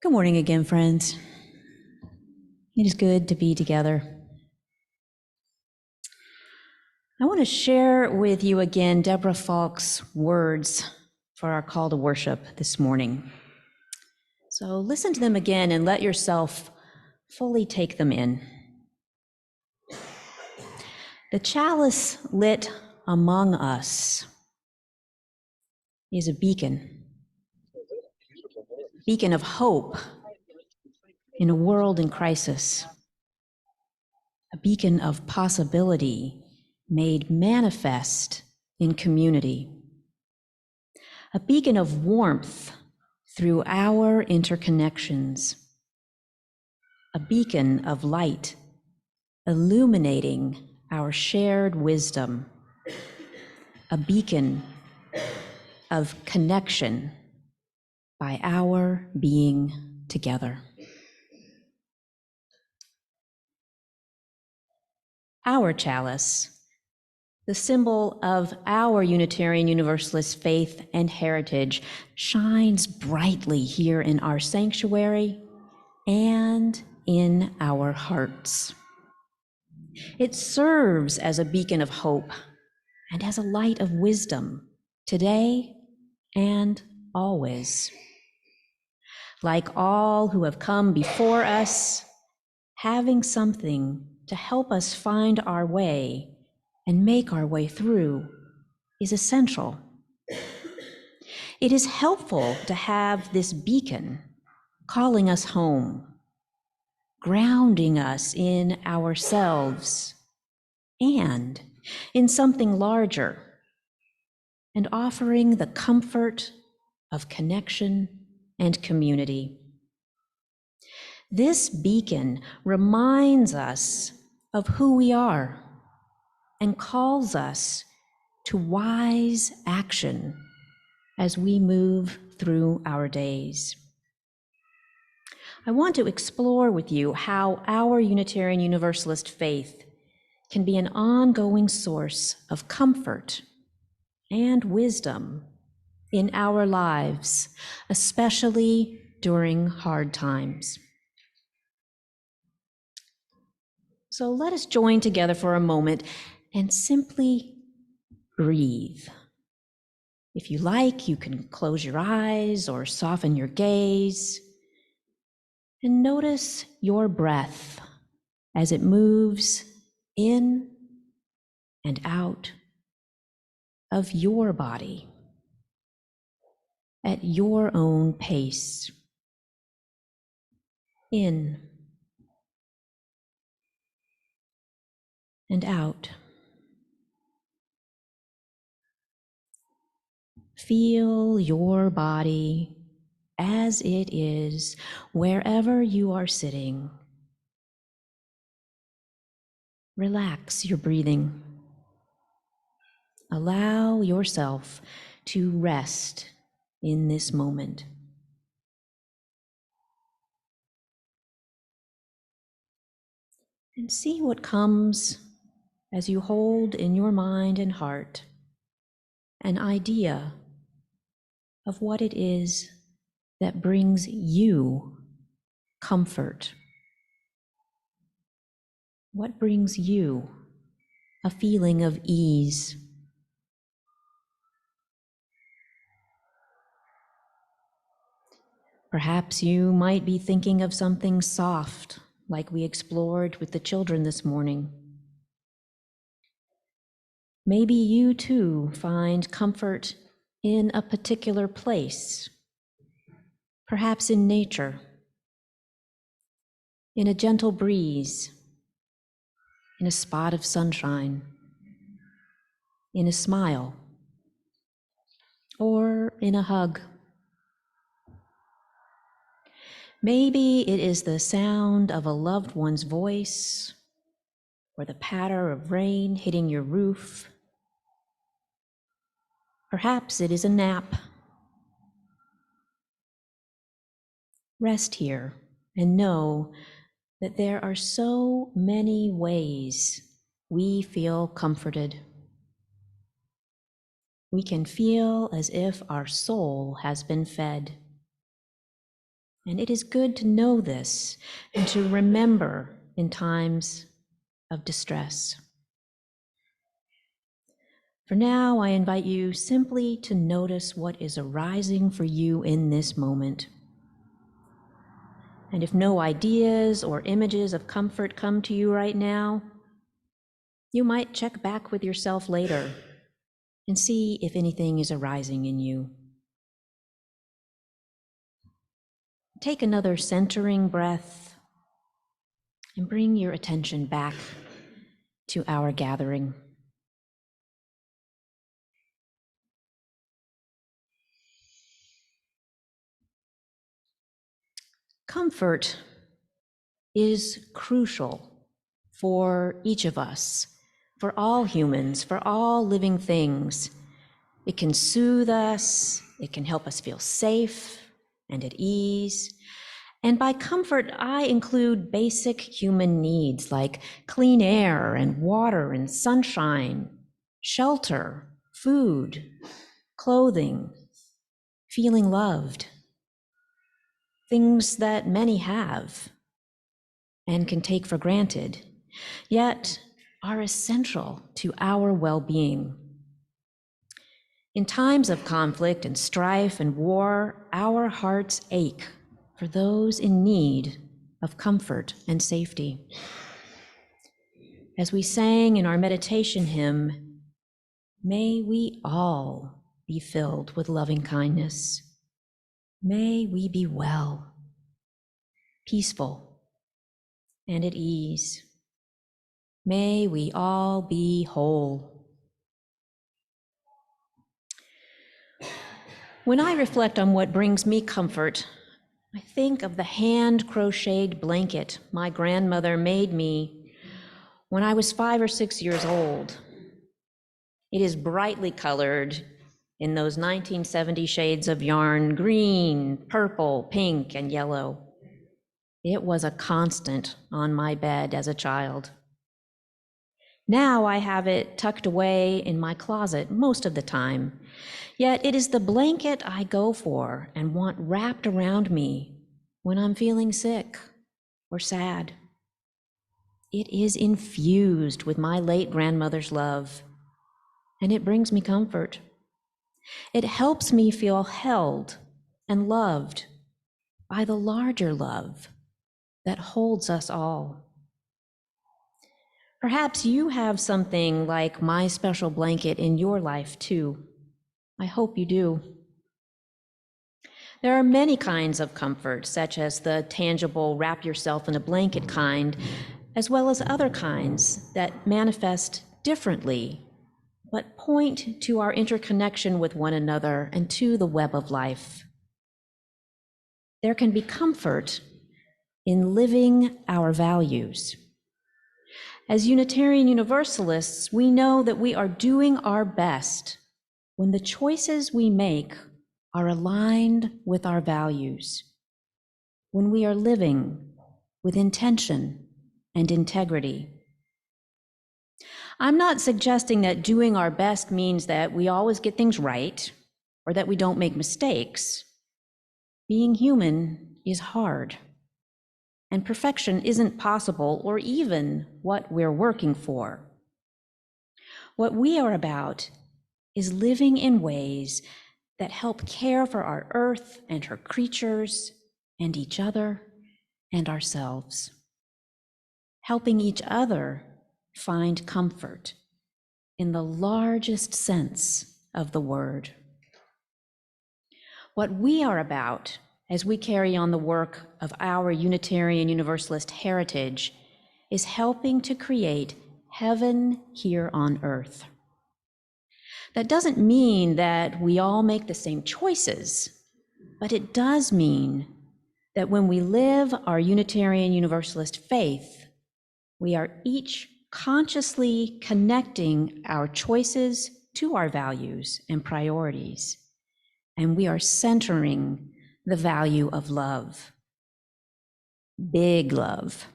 Good morning again, friends. It is good to be together. I want to share with you again Deborah Falk's words for our call to worship this morning. So listen to them again and let yourself fully take them in. The chalice lit among us is a beacon of hope in a world in crisis, a beacon of possibility made manifest in community, a beacon of warmth through our interconnections, a beacon of light illuminating our shared wisdom, a beacon of connection by our being together. Our chalice, the symbol of our Unitarian Universalist faith and heritage, shines brightly here in our sanctuary and in our hearts. It serves as a beacon of hope and as a light of wisdom today and always. Like all who have come before us, having something to help us find our way and make our way through is essential. It is helpful to have this beacon calling us home, grounding us in ourselves and in something larger, and offering the comfort of connection and community. This beacon reminds us of who we are and calls us to wise action as we move through our days. I want to explore with you how our Unitarian Universalist faith can be an ongoing source of comfort and wisdom in our lives, especially during hard times. So let us join together for a moment and simply breathe. If you like, you can close your eyes or soften your gaze and notice your breath as it moves in and out of your body at your own pace. In and out. Feel your body as it is wherever you are sitting. Relax your breathing. Allow yourself to rest in this moment. And see what comes as you hold in your mind and heart an idea of what it is that brings you comfort. What brings you a feeling of ease? Perhaps you might be thinking of something soft, like we explored with the children this morning. Maybe you too find comfort in a particular place, perhaps in nature, in a gentle breeze, in a spot of sunshine, in a smile, or in a hug. Maybe it is the sound of a loved one's voice, or the patter of rain hitting your roof. Perhaps it is a nap. Rest here and know that there are so many ways we feel comforted. We can feel as if our soul has been fed. And it is good to know this and to remember in times of distress. For now, I invite you simply to notice what is arising for you in this moment. And if no ideas or images of comfort come to you right now, you might check back with yourself later and see if anything is arising in you. Take another centering breath and bring your attention back to our gathering. Comfort is crucial for each of us, for all humans, for all living things. It can soothe us, it can help us feel safe and at ease. And by comfort, I include basic human needs like clean air and water and sunshine, shelter, food, clothing, feeling loved. Things that many have and can take for granted, yet are essential to our well-being. In times of conflict and strife and war, our hearts ache for those in need of comfort and safety. As we sang in our meditation hymn, may we all be filled with loving kindness. May we be well, peaceful, and at ease. May we all be whole. When I reflect on what brings me comfort, I think of the hand-crocheted blanket my grandmother made me when I was 5 or 6 years old. It is brightly colored in those 1970 shades of yarn: green, purple, pink, and yellow. It was a constant on my bed as a child. Now I have it tucked away in my closet most of the time, yet it is the blanket I go for and want wrapped around me when I'm feeling sick or sad. It is infused with my late grandmother's love, and it brings me comfort. It helps me feel held and loved by the larger love that holds us all. Perhaps you have something like my special blanket in your life too. I hope you do. There are many kinds of comfort, such as the tangible wrap yourself in a blanket kind, as well as other kinds that manifest differently, but point to our interconnection with one another and to the web of life. There can be comfort in living our values. As Unitarian Universalists, we know that we are doing our best when the choices we make are aligned with our values, when we are living with intention and integrity. I'm not suggesting that doing our best means that we always get things right or that we don't make mistakes. Being human is hard, and perfection isn't possible or even what we're working for. What we are about is living in ways that help care for our earth and her creatures and each other and ourselves, helping each other find comfort in the largest sense of the word. What we are about as we carry on the work of our Unitarian Universalist heritage is helping to create heaven here on earth. That doesn't mean that we all make the same choices, but it does mean that when we live our Unitarian Universalist faith, we are each consciously connecting our choices to our values and priorities, and we are centering the value of love. Big love,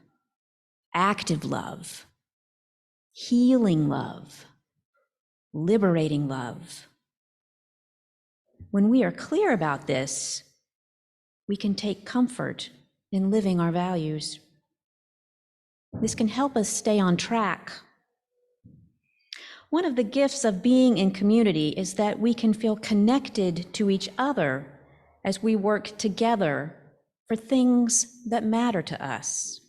active love, healing love, liberating love. When we are clear about this, we can take comfort in living our values. This can help us stay on track. One of the gifts of being in community is that we can feel connected to each other as we work together for things that matter to us,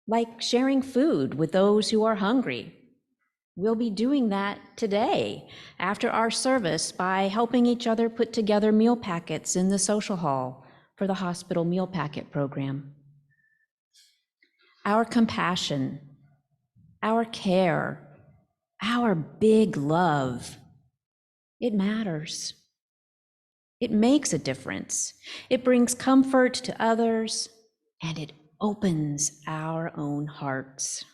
like sharing food with those who are hungry. We'll be doing that today after our service by helping each other put together meal packets in the social hall for the hospital meal packet program. Our compassion, our care, our big love, it matters. It makes a difference. It brings comfort to others, and it opens our own hearts.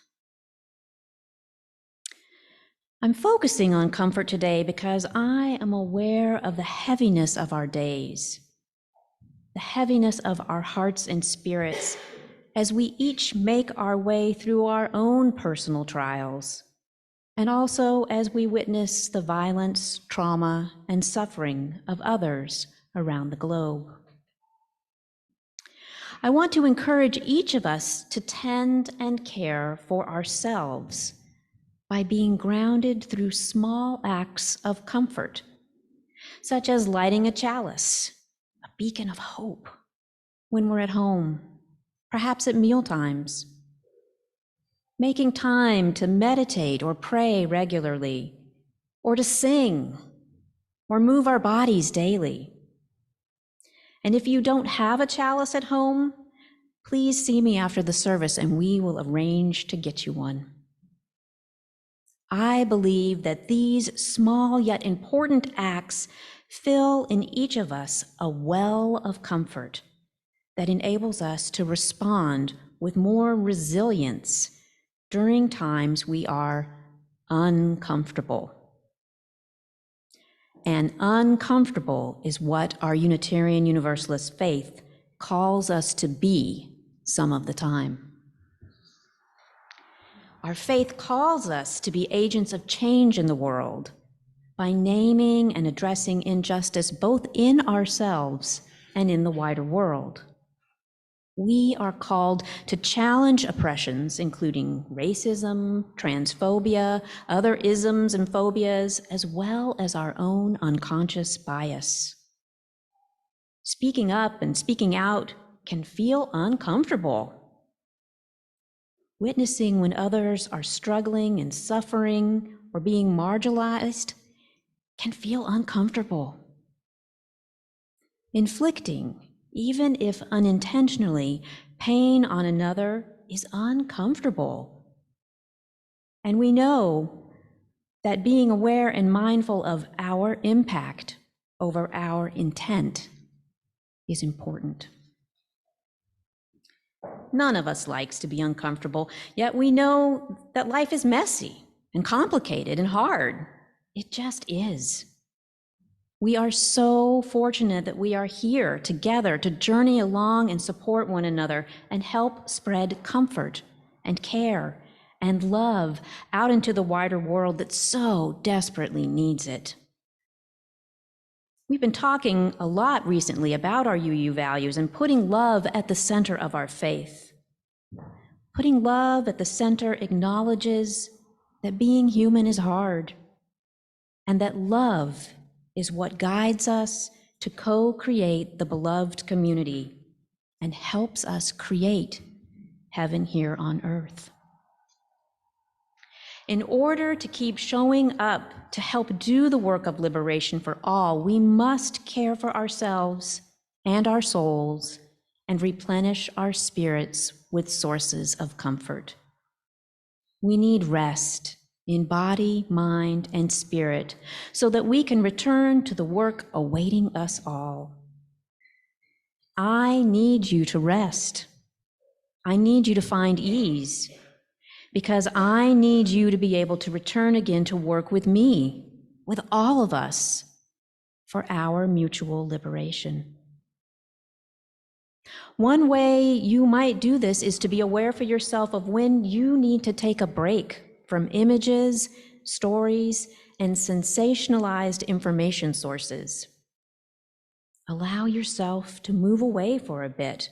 I'm focusing on comfort today because I am aware of the heaviness of our days, the heaviness of our hearts and spirits as we each make our way through our own personal trials, and also as we witness the violence, trauma, and suffering of others around the globe. I want to encourage each of us to tend and care for ourselves by being grounded through small acts of comfort, such as lighting a chalice, a beacon of hope, when we're at home, perhaps at mealtimes, making time to meditate or pray regularly, or to sing, or move our bodies daily. And if you don't have a chalice at home, please see me after the service and we will arrange to get you one. I believe that these small yet important acts fill in each of us a well of comfort that enables us to respond with more resilience during times we are uncomfortable. And uncomfortable is what our Unitarian Universalist faith calls us to be some of the time. Our faith calls us to be agents of change in the world by naming and addressing injustice both in ourselves and in the wider world. We are called to challenge oppressions, including racism, transphobia, other isms and phobias, as well as our own unconscious bias. Speaking up and speaking out can feel uncomfortable. Witnessing when others are struggling and suffering or being marginalized can feel uncomfortable. Inflicting, even if unintentionally, pain on another is uncomfortable. And we know that being aware and mindful of our impact over our intent is important. None of us likes to be uncomfortable, yet we know that life is messy and complicated and hard. It just is. We are so fortunate that we are here together to journey along and support one another and help spread comfort and care and love out into the wider world that so desperately needs it. We've been talking a lot recently about our UU values and putting love at the center of our faith. Putting love at the center acknowledges that being human is hard, and that love is what guides us to co-create the beloved community and helps us create heaven here on earth. In order to keep showing up to help do the work of liberation for all, we must care for ourselves and our souls and replenish our spirits with sources of comfort. We need rest in body, mind, and spirit so that we can return to the work awaiting us all. I need you to rest. I need you to find ease, because I need you to be able to return again to work with me, with all of us, for our mutual liberation. One way you might do this is to be aware for yourself of when you need to take a break from images, stories, and sensationalized information sources. Allow yourself to move away for a bit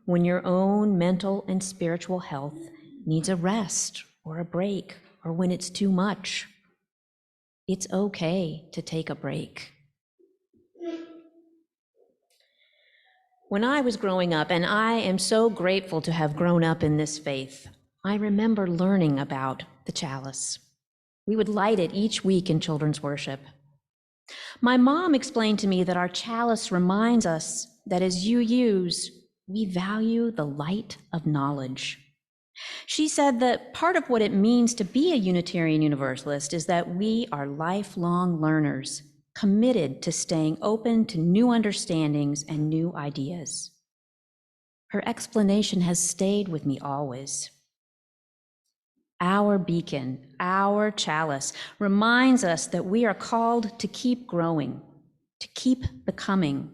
when your own mental and spiritual health needs a rest or a break, or when it's too much. It's okay to take a break. When I was growing up, and I am so grateful to have grown up in this faith, I remember learning about the chalice. We would light it each week in children's worship. My mom explained to me that our chalice reminds us that as you use, we value the light of knowledge. She said that part of what it means to be a Unitarian Universalist is that we are lifelong learners, committed to staying open to new understandings and new ideas. Her explanation has stayed with me always. Our beacon, our chalice, reminds us that we are called to keep growing, to keep becoming.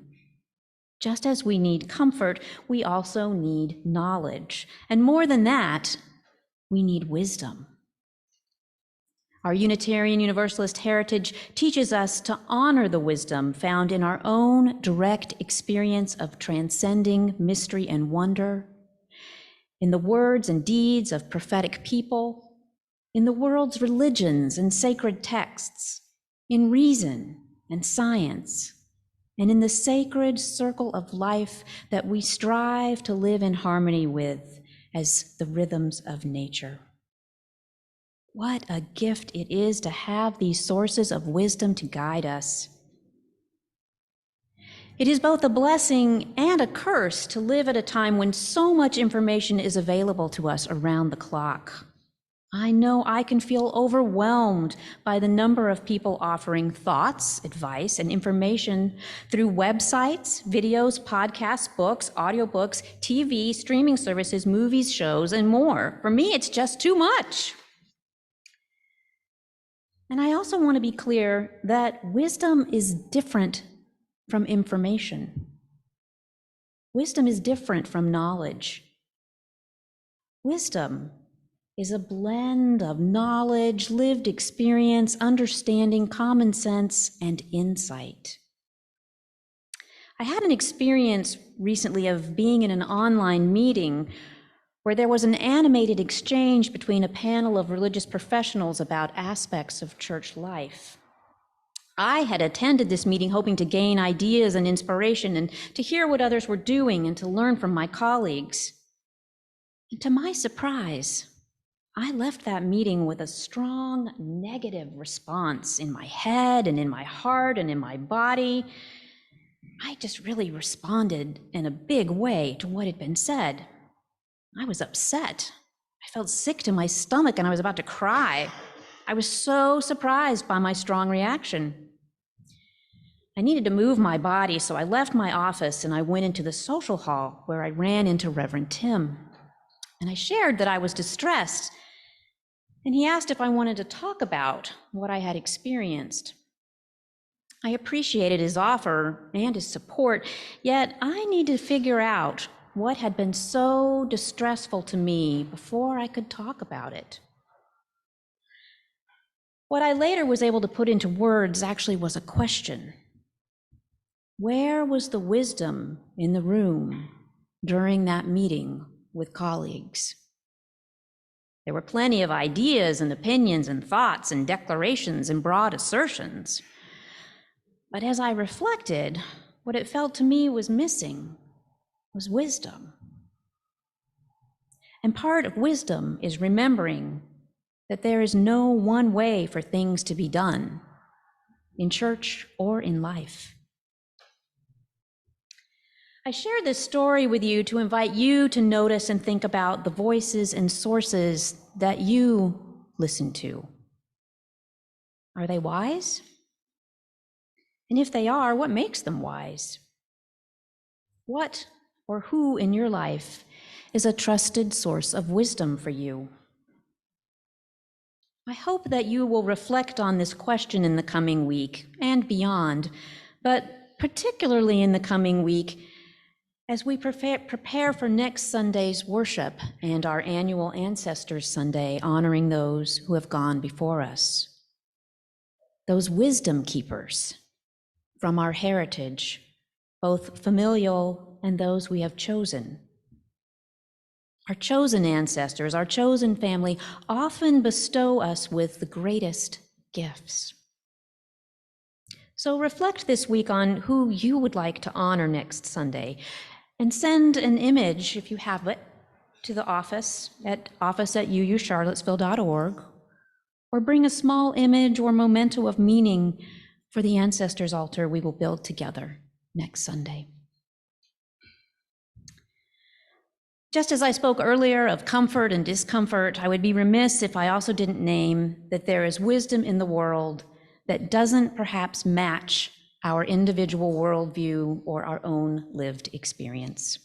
Just as we need comfort, we also need knowledge. And more than that, we need wisdom. Our Unitarian Universalist heritage teaches us to honor the wisdom found in our own direct experience of transcending mystery and wonder, in the words and deeds of prophetic people, in the world's religions and sacred texts, in reason and science, and in the sacred circle of life that we strive to live in harmony with as the rhythms of nature. What a gift it is to have these sources of wisdom to guide us. It is both a blessing and a curse to live at a time when so much information is available to us around the clock. I know I can feel overwhelmed by the number of people offering thoughts, advice, and information through websites, videos, podcasts, books, audiobooks, TV, streaming services, movies, shows, and more. For me, it's just too much. And I also want to be clear that wisdom is different from information. Wisdom is different from knowledge. Wisdom is a blend of knowledge, lived experience, understanding, common sense, and insight. I had an experience recently of being in an online meeting where there was an animated exchange between a panel of religious professionals about aspects of church life. I had attended this meeting hoping to gain ideas and inspiration and to hear what others were doing and to learn from my colleagues. And to my surprise, I left that meeting with a strong negative response in my head and in my heart and in my body. I just really responded in a big way to what had been said. I was upset. I felt sick to my stomach and I was about to cry. I was so surprised by my strong reaction. I needed to move my body, so I left my office and I went into the social hall where I ran into Reverend Tim. And I shared that I was distressed. And he asked if I wanted to talk about what I had experienced. I appreciated his offer and his support, yet I needed to figure out what had been so distressful to me before I could talk about it. What I later was able to put into words actually was a question. Where was the wisdom in the room during that meeting with colleagues? There were plenty of ideas and opinions and thoughts and declarations and broad assertions. But as I reflected, what it felt to me was missing was wisdom. And part of wisdom is remembering that there is no one way for things to be done, in church or in life. I share this story with you to invite you to notice and think about the voices and sources that you listen to. Are they wise? And if they are, what makes them wise? What or who in your life is a trusted source of wisdom for you? I hope that you will reflect on this question in the coming week and beyond, but particularly in the coming week as we prepare for next Sunday's worship and our annual Ancestors Sunday, honoring those who have gone before us. Those wisdom keepers from our heritage both familial and those we have chosen. Our chosen ancestors, our chosen family, often bestow us with the greatest gifts. So reflect this week on who you would like to honor next Sunday, and send an image, if you have it, to the office at office@uucharlottesville.org, or bring a small image or memento of meaning for the ancestors' altar we will build together next Sunday. Just as I spoke earlier of comfort and discomfort, I would be remiss if I also didn't name that there is wisdom in the world that doesn't perhaps match our individual worldview or our own lived experience.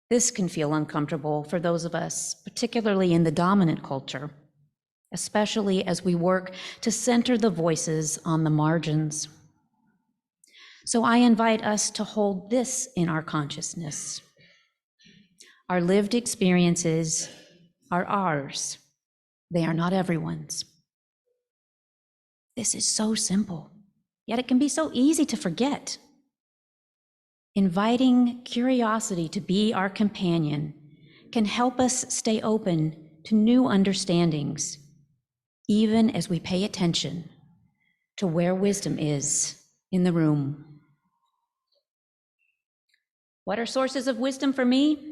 This can feel uncomfortable for those of us, particularly in the dominant culture, especially as we work to center the voices on the margins. So I invite us to hold this in our consciousness. Our lived experiences are ours. They are not everyone's. This is so simple, yet it can be so easy to forget. Inviting curiosity to be our companion can help us stay open to new understandings, even as we pay attention to where wisdom is in the room. What are sources of wisdom for me?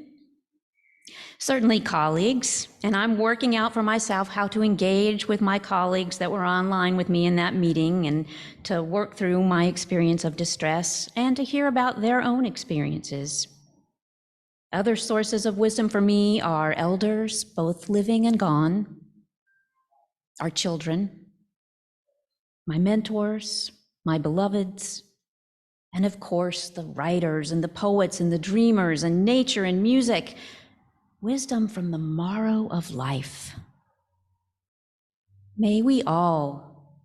Certainly colleagues, and I'm working out for myself how to engage with my colleagues that were online with me in that meeting, and to work through my experience of distress and to hear about their own experiences. Other sources of wisdom for me are elders, both living and gone, our children, my mentors, my beloveds, and of course, the writers and the poets and the dreamers and nature and music. Wisdom from the marrow of life. May we all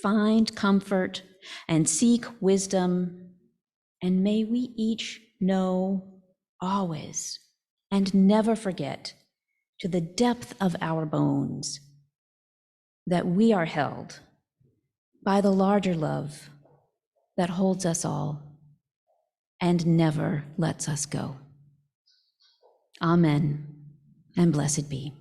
find comfort and seek wisdom, and may we each know always and never forget, to the depth of our bones, that we are held by the larger love that holds us all and never lets us go. Amen, and blessed be.